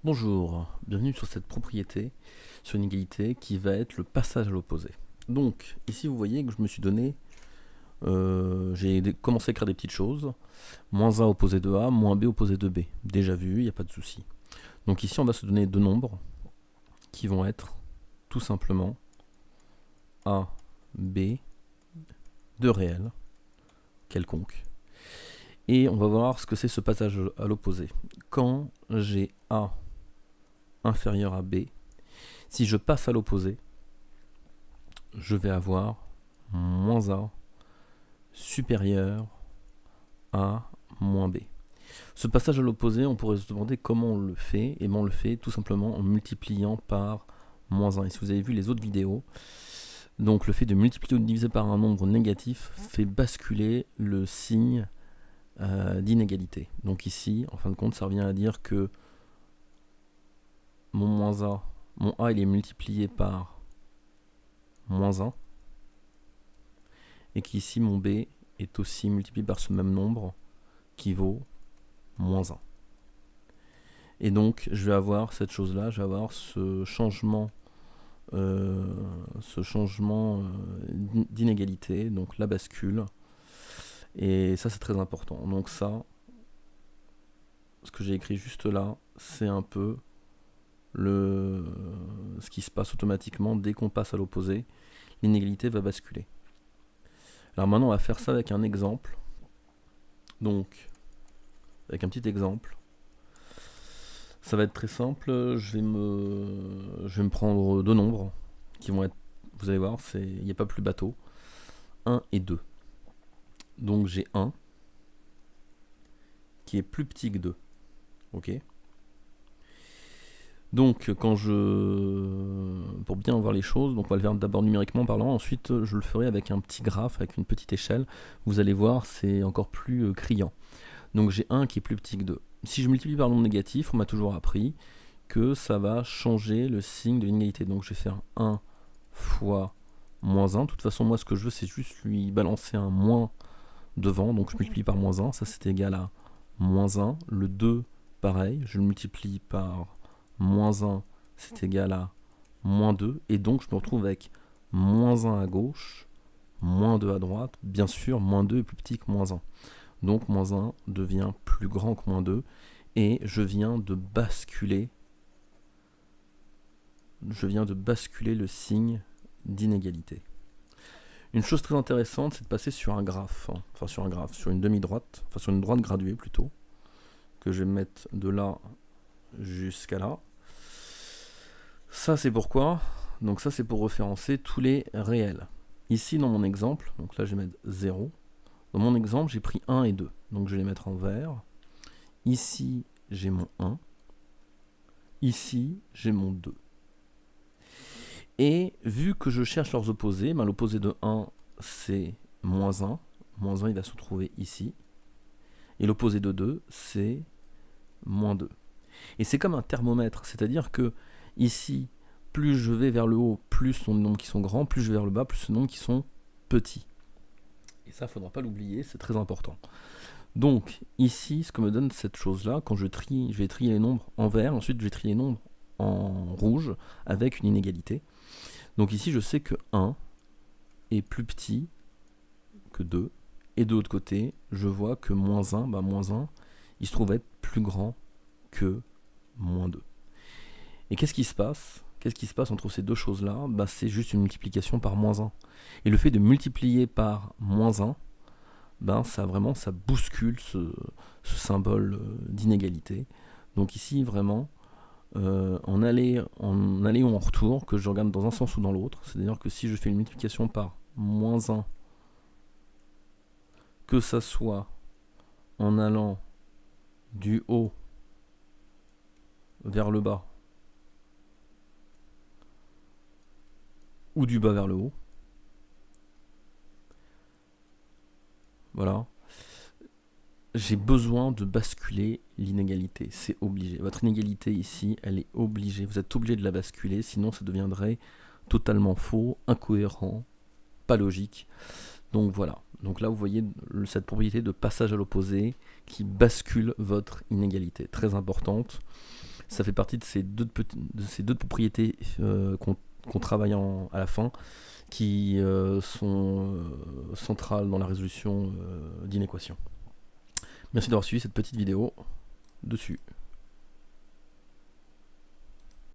Bonjour, bienvenue sur cette propriété, sur une égalité qui va être le passage à l'opposé. Donc ici vous voyez que je me suis donné, j'ai commencé à écrire des petites choses, moins A opposé de A, moins B opposé de B. Déjà vu, il n'y a pas de souci. Donc ici on va se donner deux nombres qui vont être tout simplement A, B, deux réels, quelconques. Et on va voir ce que c'est ce passage à l'opposé. Quand j'ai A inférieur à B, si je passe à l'opposé, je vais avoir moins A supérieur à moins B. Ce passage à l'opposé, on pourrait se demander comment on le fait. Et bien on le fait tout simplement en multipliant par moins 1. Et si vous avez vu les autres vidéos, donc le fait de multiplier ou de diviser par un nombre négatif fait basculer le signe d'inégalité. Donc ici, en fin de compte, ça revient à dire que mon A il est multiplié par moins 1, et qu'ici mon B est aussi multiplié par ce même nombre qui vaut moins 1. Et donc je vais avoir cette chose là, je vais avoir ce changement d'inégalité, donc la bascule, et ça c'est très important. Donc ça, ce que j'ai écrit juste là, c'est un peu ce qui se passe automatiquement dès qu'on passe à l'opposé, l'inégalité va basculer. Alors maintenant on va faire ça avec un exemple, donc avec un petit exemple. Ça va être très simple, je vais me prendre deux nombres qui vont être, vous allez voir, il n'y a pas plus bateau, 1 et 2. Donc j'ai 1 qui est plus petit que 2. Ok. Donc pour bien voir les choses, donc on va le faire d'abord numériquement parlant, ensuite je le ferai avec un petit graphe, avec une petite échelle. Vous allez voir, c'est encore plus criant. Donc j'ai 1 qui est plus petit que 2. Si je multiplie par un nombre négatif, on m'a toujours appris que ça va changer le signe de l'inégalité. Donc je vais faire 1 fois moins 1. De toute façon, moi ce que je veux, c'est juste lui balancer un moins devant. Donc je multiplie par moins 1, ça c'est égal à moins 1. Le 2, pareil, je le multiplie par moins 1, c'est égal à moins 2. Et donc je me retrouve avec moins 1 à gauche, moins 2 à droite. Bien sûr, moins 2 est plus petit que moins 1. Donc moins 1 devient plus grand que moins 2. Et je viens de basculer le signe d'inégalité. Une chose très intéressante, c'est de passer sur un graphe, sur une demi-droite, sur une droite graduée plutôt, que je vais mettre de là jusqu'à là. Ça c'est pourquoi? Donc ça c'est pour référencer tous les réels. Ici dans mon exemple, donc là je vais mettre 0. Dans mon exemple, j'ai pris 1 et 2, donc je vais les mettre en vert. Ici, j'ai mon 1. Ici, j'ai mon 2. Et vu que je cherche leurs opposés, l'opposé de 1, c'est moins 1. Moins 1, il va se trouver ici. Et l'opposé de 2, c'est moins 2. Et c'est comme un thermomètre, c'est-à-dire que ici, plus je vais vers le haut, plus ce sont des nombres qui sont grands, plus je vais vers le bas, plus ce sont des nombres qui sont petits. Et ça, il ne faudra pas l'oublier, c'est très important. Donc, ici, ce que me donne cette chose-là, quand je vais trier les nombres en vert, ensuite je vais trier les nombres en rouge, avec une inégalité. Donc ici, je sais que 1 est plus petit que 2, et de l'autre côté, je vois que moins 1, moins 1, il se trouve être plus grand que moins 2. Et qu'est-ce qui se passe entre ces deux choses-là? C'est juste une multiplication par moins 1. Et le fait de multiplier par moins 1, ça bouscule ce symbole d'inégalité. Donc ici, vraiment, en aller ou en retour, que je regarde dans un sens ou dans l'autre, c'est-à-dire que si je fais une multiplication par moins 1, que ça soit en allant du haut vers le bas, ou du bas vers le haut, voilà, j'ai besoin de basculer l'inégalité, c'est obligé. Votre inégalité ici, elle est obligée, vous êtes obligé de la basculer, sinon ça deviendrait totalement faux, incohérent, pas logique. Donc voilà, donc là vous voyez cette propriété de passage à l'opposé qui bascule votre inégalité, très importante. Ça fait partie de ces deux propriétés qu'on travaille à la fin, qui sont centrales dans la résolution d'inéquations. Merci d'avoir suivi cette petite vidéo dessus.